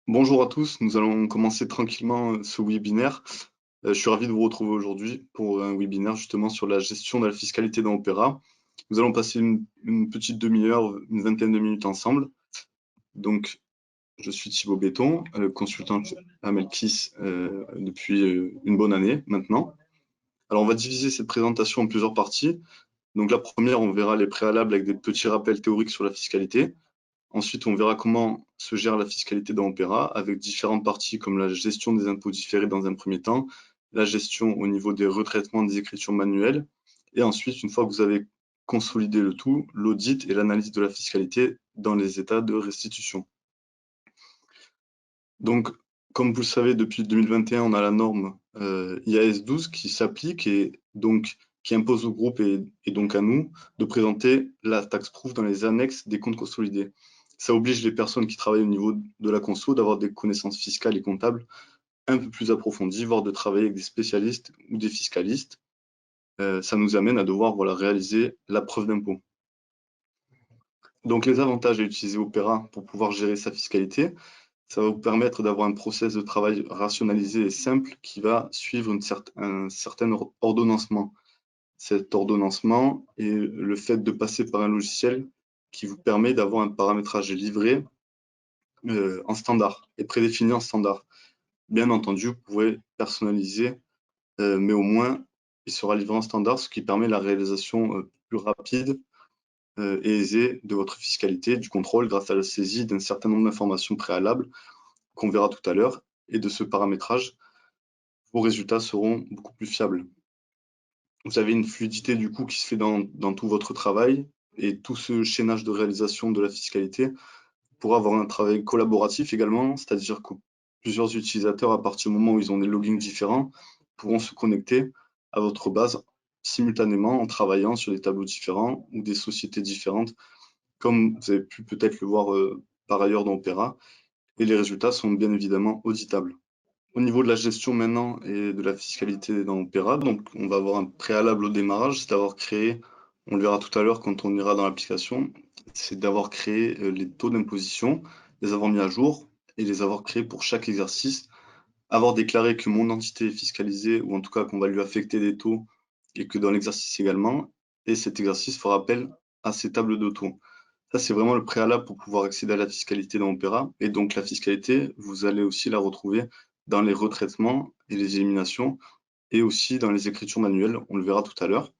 Bonjour à tous, nous allons commencer tranquillement ce webinaire. Je suis ravi de vous retrouver aujourd'hui pour un webinaire justement sur la gestion de la fiscalité dans Opera. Nous allons passer une petite demi-heure, une vingtaine de minutes ensemble. Donc, je suis Thibaut Béton, consultant à Melkis depuis une bonne année maintenant. Alors, on va diviser cette présentation en plusieurs parties. Donc, la première, on verra les préalables avec des petits rappels théoriques sur la fiscalité. Ensuite, on verra comment se gère la fiscalité dans Opera avec différentes parties comme la gestion des impôts différés dans un premier temps, la gestion au niveau des retraitements des écritures manuelles, et ensuite, une fois que vous avez consolidé le tout, l'audit et l'analyse de la fiscalité dans les états de restitution. Donc, comme vous le savez, depuis 2021, on a la norme IAS 12 qui s'applique et donc qui impose au groupe et donc à nous de présenter la taxe proof dans les annexes des comptes consolidés. Ça oblige les personnes qui travaillent au niveau de la conso d'avoir des connaissances fiscales et comptables un peu plus approfondies, voire de travailler avec des spécialistes ou des fiscalistes. Ça nous amène à devoir réaliser la preuve d'impôt. Donc les avantages à utiliser Opera pour pouvoir gérer sa fiscalité, ça va vous permettre d'avoir un process de travail rationalisé et simple qui va suivre un certain ordonnancement. Cet ordonnancement est le fait de passer par un logiciel qui vous permet d'avoir un paramétrage livré en standard et prédéfini en standard. Bien entendu, vous pouvez personnaliser, mais au moins, il sera livré en standard, ce qui permet la réalisation plus rapide et aisée de votre fiscalité, du contrôle grâce à la saisie d'un certain nombre d'informations préalables qu'on verra tout à l'heure, et de ce paramétrage, vos résultats seront beaucoup plus fiables. Vous avez une fluidité du coup qui se fait dans tout votre travail, et tout ce chaînage de réalisation de la fiscalité pour avoir un travail collaboratif également, c'est-à-dire que plusieurs utilisateurs, à partir du moment où ils ont des logins différents, pourront se connecter à votre base simultanément en travaillant sur des tableaux différents ou des sociétés différentes, comme vous avez pu peut-être le voir par ailleurs dans Opera, et les résultats sont bien évidemment auditables. Au niveau de la gestion maintenant et de la fiscalité dans Opera, donc on va avoir un préalable au démarrage, c'est d'avoir créé, on le verra tout à l'heure quand on ira dans l'application, c'est d'avoir créé les taux d'imposition, les avoir mis à jour et les avoir créés pour chaque exercice, avoir déclaré que mon entité est fiscalisée ou en tout cas qu'on va lui affecter des taux et que dans l'exercice également, et cet exercice fera appel à ces tables de taux. Ça, c'est vraiment le préalable pour pouvoir accéder à la fiscalité dans Opera. Et donc, la fiscalité, vous allez aussi la retrouver dans les retraitements et les éliminations, et aussi dans les écritures manuelles, on le verra tout à l'heure.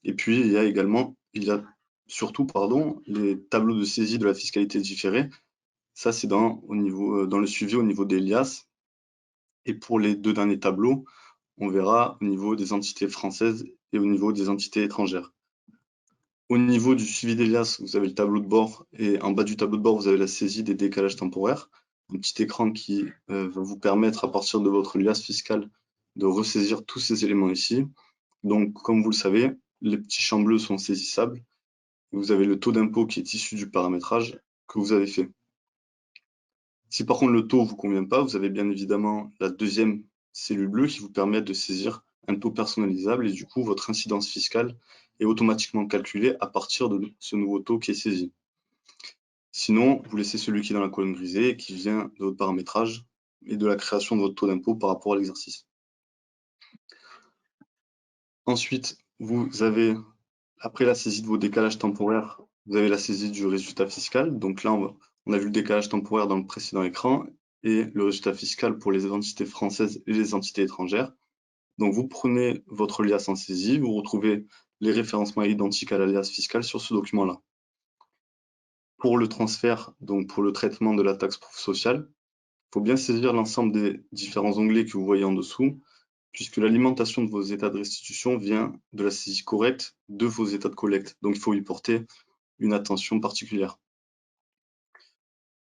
Et puis, il y a surtout, pardon, les tableaux de saisie de la fiscalité différée. Ça, c'est dans le suivi au niveau des liasses. Et pour les deux derniers tableaux, on verra au niveau des entités françaises et au niveau des entités étrangères. Au niveau du suivi des liasses, vous avez le tableau de bord et en bas du tableau de bord, vous avez la saisie des décalages temporaires. Un petit écran qui va vous permettre, à partir de votre liasse fiscale, de ressaisir tous ces éléments ici. Donc, comme vous le savez, les petits champs bleus sont saisissables. Vous avez le taux d'impôt qui est issu du paramétrage que vous avez fait. Si par contre le taux ne vous convient pas, vous avez bien évidemment la deuxième cellule bleue qui vous permet de saisir un taux personnalisable et du coup votre incidence fiscale est automatiquement calculée à partir de ce nouveau taux qui est saisi. Sinon, vous laissez celui qui est dans la colonne grisée et qui vient de votre paramétrage et de la création de votre taux d'impôt par rapport à l'exercice. Ensuite, vous avez, après la saisie de vos décalages temporaires, vous avez la saisie du résultat fiscal. Donc là, on a vu le décalage temporaire dans le précédent écran et le résultat fiscal pour les entités françaises et les entités étrangères. Donc vous prenez votre liasse en saisie, vous retrouvez les référencements identiques à la liasse fiscale sur ce document-là. Pour le transfert, donc pour le traitement de la taxe sociale, il faut bien saisir l'ensemble des différents onglets que vous voyez en dessous, puisque l'alimentation de vos états de restitution vient de la saisie correcte de vos états de collecte. Donc il faut y porter une attention particulière.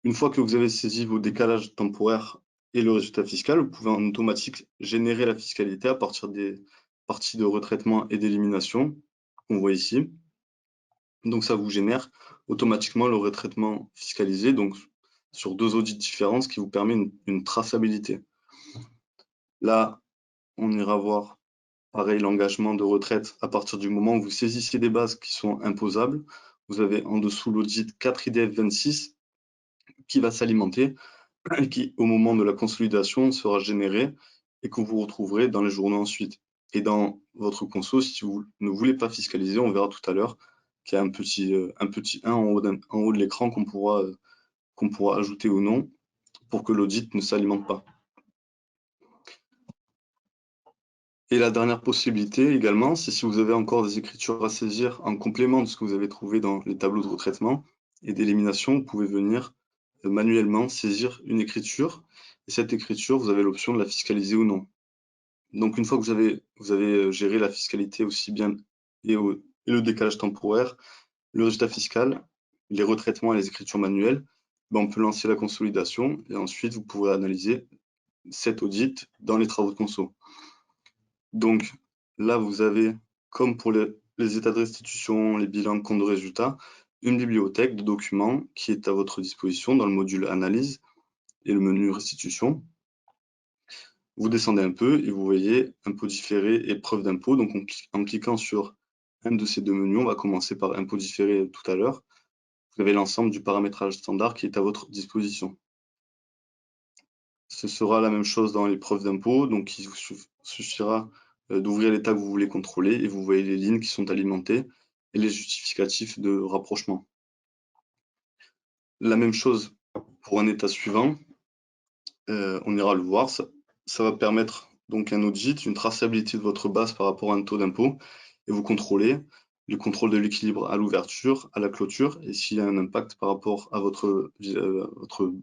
Une fois que vous avez saisi vos décalages temporaires et le résultat fiscal, vous pouvez en automatique générer la fiscalité à partir des parties de retraitement et d'élimination qu'on voit ici. Donc ça vous génère automatiquement le retraitement fiscalisé, donc sur deux audits différents, ce qui vous permet une traçabilité. Là, on ira voir pareil l'engagement de retraite à partir du moment où vous saisissez des bases qui sont imposables. Vous avez en dessous l'audit 4 IDF 26 qui va s'alimenter et qui, au moment de la consolidation, sera généré et que vous retrouverez dans les journaux ensuite. Et dans votre conso, si vous ne voulez pas fiscaliser, on verra tout à l'heure qu'il y a un petit 1 en haut de l'écran qu'on pourra ajouter ou non pour que l'audit ne s'alimente pas. Et la dernière possibilité également, c'est si vous avez encore des écritures à saisir en complément de ce que vous avez trouvé dans les tableaux de retraitement et d'élimination, vous pouvez venir manuellement saisir une écriture. Et cette écriture, vous avez l'option de la fiscaliser ou non. Donc une fois que vous avez géré la fiscalité aussi bien et le décalage temporaire, le résultat fiscal, les retraitements et les écritures manuelles, ben, on peut lancer la consolidation et ensuite vous pourrez analyser cet audit dans les travaux de conso. Donc là, vous avez, comme pour les états de restitution, les bilans, comptes de résultats, une bibliothèque de documents qui est à votre disposition dans le module analyse et le menu restitution. Vous descendez un peu et vous voyez impôt différé et preuve d'impôt. Donc en cliquant sur un de ces deux menus, on va commencer par impôt différé tout à l'heure. Vous avez l'ensemble du paramétrage standard qui est à votre disposition. Ce sera la même chose dans les preuves d'impôt, donc il vous suffira d'ouvrir l'état que vous voulez contrôler et vous voyez les lignes qui sont alimentées et les justificatifs de rapprochement. La même chose pour un état suivant, on ira le voir, ça va permettre donc un audit, une traçabilité de votre base par rapport à un taux d'impôt et vous contrôlez le contrôle de l'équilibre à l'ouverture, à la clôture et s'il y a un impact par rapport à votre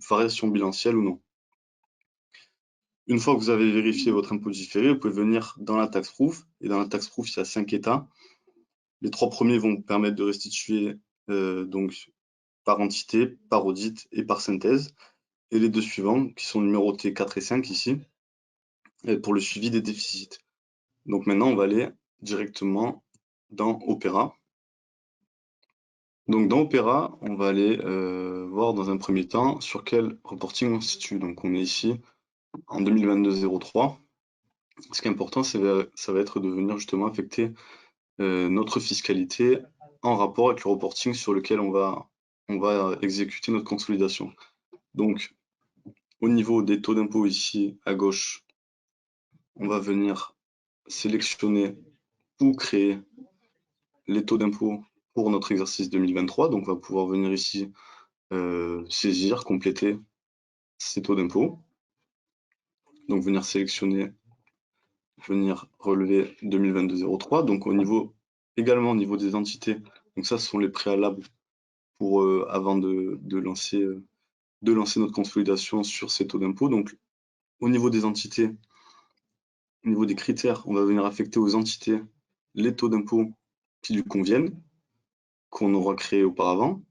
variation bilancielle ou non. Une fois que vous avez vérifié votre impôt différé, vous pouvez venir dans la tax proof. Et dans la tax proof, il y a 5 états. Les 3 premiers vont vous permettre de restituer donc par entité, par audit et par synthèse. Et les deux suivants, qui sont numérotés 4 et 5 ici, pour le suivi des déficits. Donc maintenant, on va aller directement dans Opéra. Donc dans Opéra, on va aller voir dans un premier temps sur quel reporting on se situe. Donc on est ici en 2022-03. Ce qui est important, ça va être de venir justement affecter notre fiscalité en rapport avec le reporting sur lequel on va exécuter notre consolidation. Donc, au niveau des taux d'impôt ici à gauche, on va venir sélectionner ou créer les taux d'impôt pour notre exercice 2023. Donc, on va pouvoir venir ici saisir, compléter ces taux d'impôt. Donc, venir sélectionner, venir relever 2022-03. Donc, également au niveau des entités, donc ça, ce sont les préalables pour avant de lancer notre consolidation sur ces taux d'impôt. Donc, au niveau des entités, au niveau des critères, on va venir affecter aux entités les taux d'impôt qui lui conviennent, qu'on aura créés auparavant.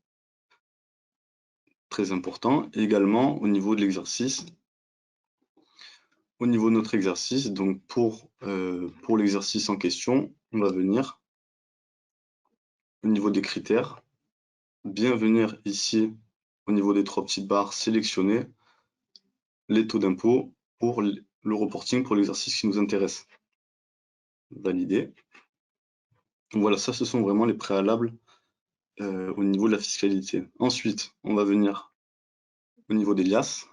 Très important. Et également, au niveau de l'exercice, au niveau de notre exercice, donc pour l'exercice en question, on va venir, au niveau des critères, bien venir ici, au niveau des 3 petites barres, sélectionner les taux d'impôt pour le reporting pour l'exercice qui nous intéresse. Valider. Voilà, ça, ce sont vraiment les préalables au niveau de la fiscalité. Ensuite, on va venir au niveau des liasses.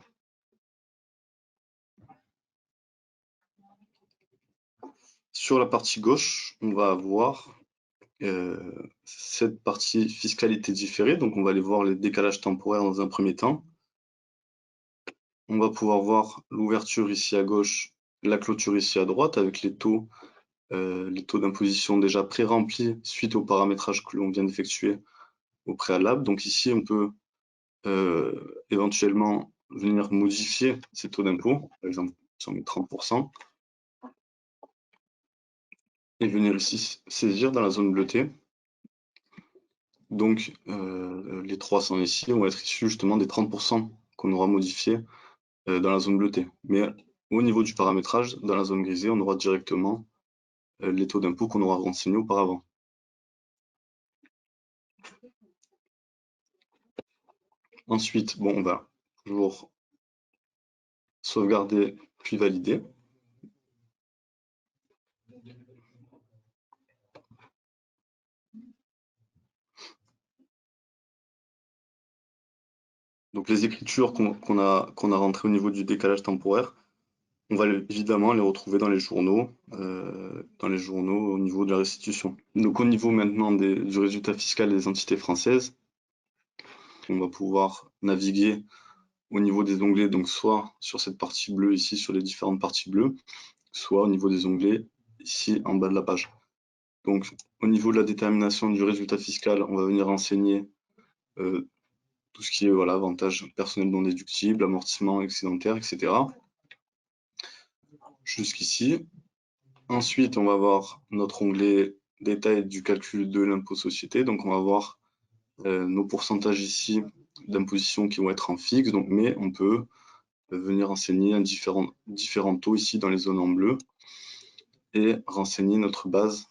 Sur la partie gauche, on va avoir cette partie fiscalité différée. Donc, on va aller voir les décalages temporaires dans un premier temps. On va pouvoir voir l'ouverture ici à gauche, la clôture ici à droite, avec les taux d'imposition déjà pré-remplis suite au paramétrage que l'on vient d'effectuer au préalable. Donc ici, on peut éventuellement venir modifier ces taux d'impôt, par exemple, si on met 30%, et venir ici saisir dans la zone bleutée. Donc, les 300 ici vont être issus justement des 30% qu'on aura modifiés dans la zone bleutée. Mais au niveau du paramétrage, dans la zone grisée, on aura directement les taux d'impôt qu'on aura renseignés auparavant. Ensuite, bon, on va toujours sauvegarder puis valider. Donc les écritures qu'on a rentrées au niveau du décalage temporaire, on va évidemment les retrouver dans les journaux au niveau de la restitution. Donc au niveau maintenant du résultat fiscal des entités françaises, on va pouvoir naviguer au niveau des onglets, donc soit sur cette partie bleue ici, sur les différentes parties bleues, soit au niveau des onglets ici en bas de la page. Donc au niveau de la détermination du résultat fiscal, on va venir renseigner tout ce qui est voilà, avantages personnels non déductibles, amortissement excédentaire, etc. Jusqu'ici. Ensuite, on va voir notre onglet détail du calcul de l'impôt société. Donc, on va voir nos pourcentages ici d'imposition qui vont être en fixe, donc, mais on peut venir renseigner différents taux ici dans les zones en bleu et renseigner notre base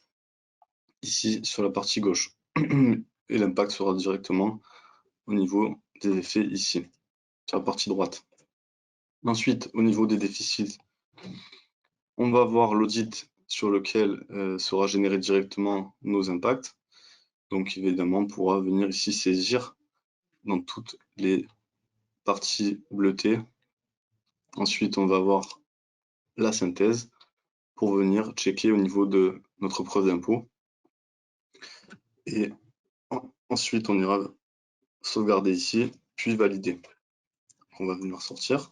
ici sur la partie gauche. Et l'impact sera directement au niveau des effets ici, sur la partie droite. Ensuite, au niveau des déficits, on va voir l'audit sur lequel sera généré directement nos impacts. Donc évidemment, on pourra venir ici saisir dans toutes les parties bleutées. Ensuite, on va voir la synthèse pour venir checker au niveau de notre preuve d'impôt. Et ensuite, on ira sauvegarder ici, puis valider. On va venir sortir.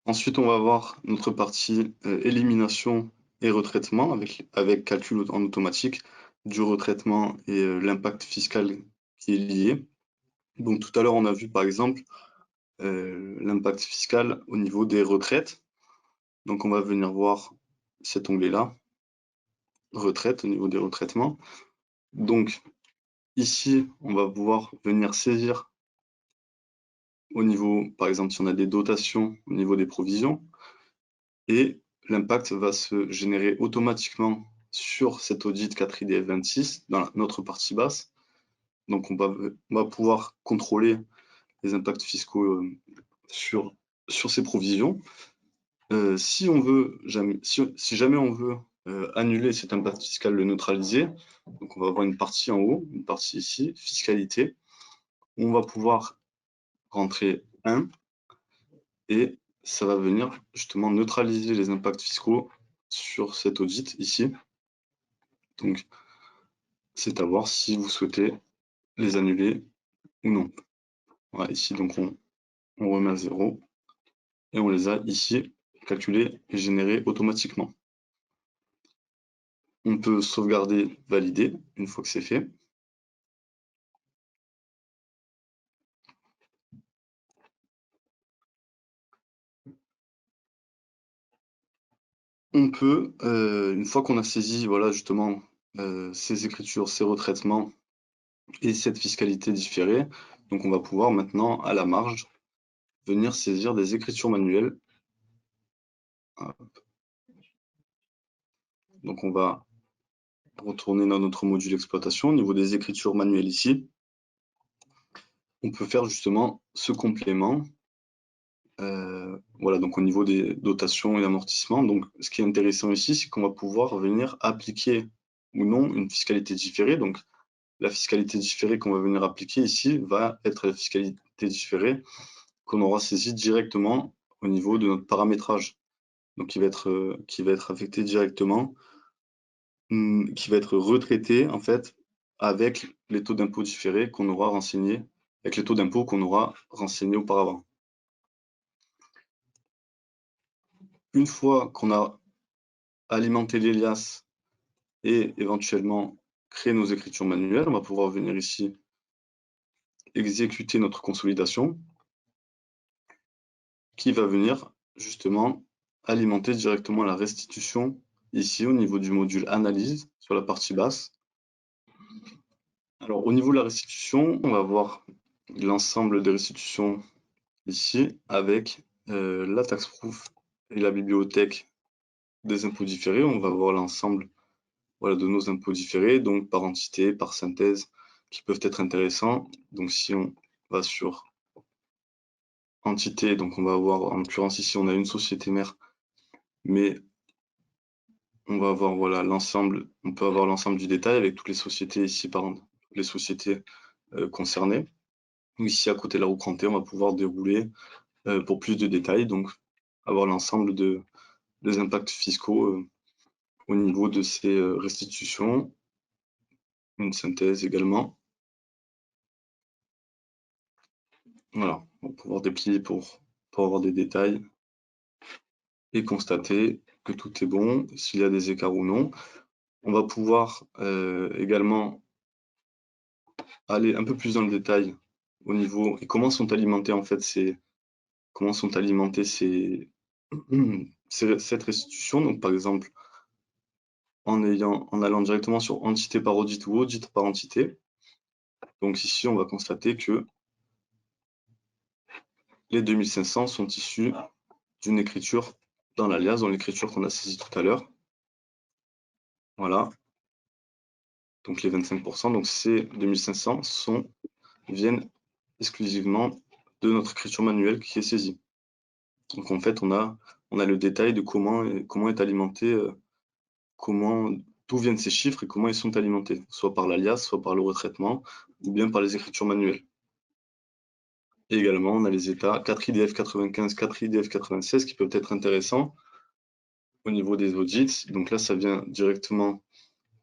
Ensuite, on va voir notre partie élimination et retraitement avec calcul en automatique du retraitement et l'impact fiscal qui est lié. Donc tout à l'heure, on a vu par exemple l'impact fiscal au niveau des retraites. Donc on va venir voir cet onglet-là, retraite, au niveau des retraitements. Donc ici, on va pouvoir venir saisir au niveau, par exemple, si on a des dotations au niveau des provisions, et l'impact va se générer automatiquement sur cet audit 4IDF 26 dans notre partie basse. Donc on va pouvoir contrôler les impacts fiscaux sur ces provisions. Si jamais on veut annuler cet impact fiscal, le neutraliser, donc on va avoir une partie en haut, une partie ici, fiscalité. On va pouvoir rentrer 1 et ça va venir justement neutraliser les impacts fiscaux sur cet audit ici. Donc, c'est à voir si vous souhaitez les annuler ou non. Voilà, ici, donc on remet à 0 et on les a ici calculés et générés automatiquement. On peut sauvegarder, valider une fois que c'est fait. On peut, une fois qu'on a saisi voilà, justement ces écritures, ces retraitements et cette fiscalité différée, donc on va pouvoir maintenant, à la marge, venir saisir des écritures manuelles. Donc on va retourner dans notre module exploitation. Au niveau des écritures manuelles ici, on peut faire justement ce complément. Voilà, donc au niveau des dotations et amortissements. Donc ce qui est intéressant ici, c'est qu'on va pouvoir venir appliquer ou non une fiscalité différée. Donc la fiscalité différée qu'on va venir appliquer ici va être la fiscalité différée qu'on aura saisie directement au niveau de notre paramétrage. Donc qui va être affecté directement, qui va être retraité en fait avec les taux d'impôt différés qu'on aura renseignés, avec les taux d'impôt qu'on aura renseignés auparavant. Une fois qu'on a alimenté l'Elias et éventuellement créé nos écritures manuelles, on va pouvoir venir ici exécuter notre consolidation qui va venir justement alimenter directement la restitution ici au niveau du module analyse sur la partie basse. Alors au niveau de la restitution, on va voir l'ensemble des restitutions ici avec la tax proof et la bibliothèque des impôts différés. On va voir l'ensemble voilà, de nos impôts différés, donc par entité, par synthèse, qui peuvent être intéressants. Donc si on va sur entité, donc on va avoir, en l'occurrence ici on a une société mère, mais on va avoir voilà, l'ensemble, on peut avoir l'ensemble du détail avec toutes les sociétés ici, par exemple, les sociétés concernées. Ici, à côté de la roue crantée, on va pouvoir dérouler pour plus de détails, donc avoir l'ensemble des impacts fiscaux au niveau de ces restitutions, une synthèse également. Voilà, on va pouvoir déplier pour avoir des détails et constater que tout est bon, s'il y a des écarts ou non. On va pouvoir également aller un peu plus dans le détail au niveau et comment sont alimentés en fait cette restitution. Donc par exemple en allant directement sur entité par audit ou audit par entité. Donc ici on va constater que les 2500 sont issus d'une écriture dans l'alias, dans l'écriture qu'on a saisie tout à l'heure. Voilà. Donc les 25%, donc ces 2500 viennent exclusivement de notre écriture manuelle qui est saisie. Donc en fait, on a le détail de comment est alimenté, d'où viennent ces chiffres et comment ils sont alimentés, soit par l'alias, soit par le retraitement, ou bien par les écritures manuelles. Et également, on a les états 4 IDF 95, 4 IDF 96 qui peuvent être intéressants au niveau des audits. Donc là, ça vient directement,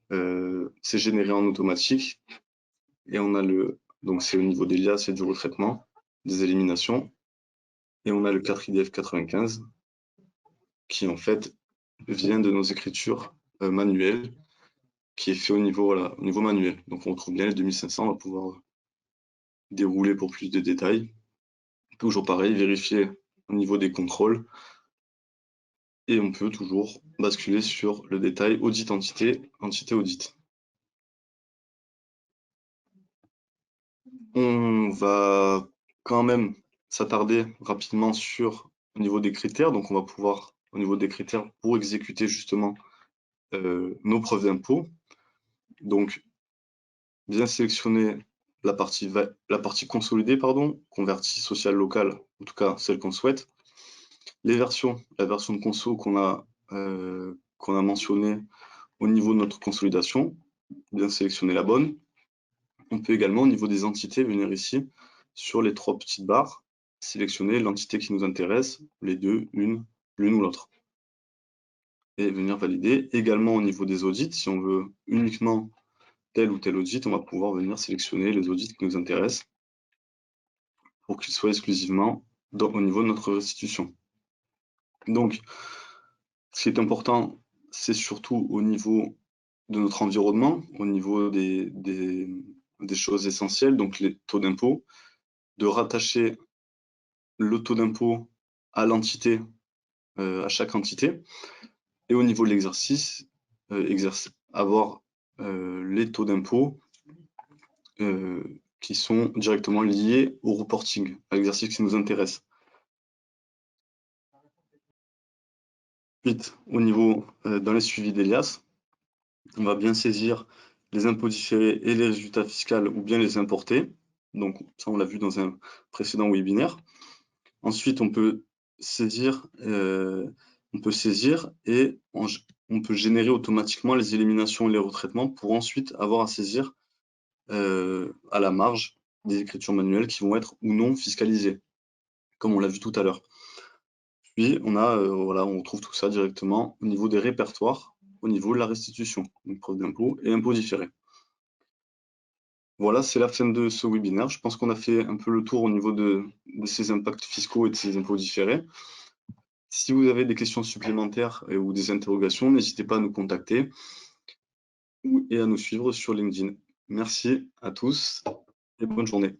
c'est généré en automatique. Et on a donc c'est au niveau des liasses et du retraitement, des éliminations. Et on a le 4 IDF 95 qui en fait vient de nos écritures manuelles, qui est fait au niveau, voilà, au niveau manuel. Donc on retrouve bien les 2500, on va pouvoir dérouler pour plus de détails. Toujours pareil, vérifier au niveau des contrôles. Et on peut toujours basculer sur le détail audit entité, entité audit. On va quand même s'attarder rapidement au niveau des critères. Donc on va pouvoir, au niveau des critères, pour exécuter justement nos preuves d'impôt. Donc bien sélectionner la partie consolidée, convertie sociale locale, en tout cas celle qu'on souhaite. La version de conso qu'on a mentionnée au niveau de notre consolidation, bien sélectionner la bonne. On peut également, au niveau des entités, venir ici sur les 3 petites barres, sélectionner l'entité qui nous intéresse, les deux, l'une ou l'autre. Et venir valider. Également, au niveau des audits, si on veut uniquement tel ou tel audit, on va pouvoir venir sélectionner les audits qui nous intéressent pour qu'ils soient exclusivement au niveau de notre restitution. Donc, ce qui est important, c'est surtout au niveau de notre environnement, au niveau des choses essentielles, donc les taux d'impôt, de rattacher le taux d'impôt à l'entité, à chaque entité, et au niveau de l'exercice, avoir les taux d'impôt qui sont directement liés au reporting, à l'exercice qui nous intéresse. Ensuite, au niveau dans les suivis d'Elias, on va bien saisir les impôts différés et les résultats fiscaux ou bien les importer. Donc ça, on l'a vu dans un précédent webinaire. Ensuite, on peut saisir et on peut générer automatiquement les éliminations et les retraitements pour ensuite avoir à saisir à la marge des écritures manuelles qui vont être ou non fiscalisées, comme on l'a vu tout à l'heure. Puis on a voilà, on retrouve tout ça directement au niveau des répertoires, au niveau de la restitution, donc preuve d'impôt et impôt différé. Voilà, c'est la fin de ce webinaire. Je pense qu'on a fait un peu le tour au niveau de ces impacts fiscaux et de ces impôts différés. Si vous avez des questions supplémentaires ou des interrogations, n'hésitez pas à nous contacter et à nous suivre sur LinkedIn. Merci à tous et bonne journée.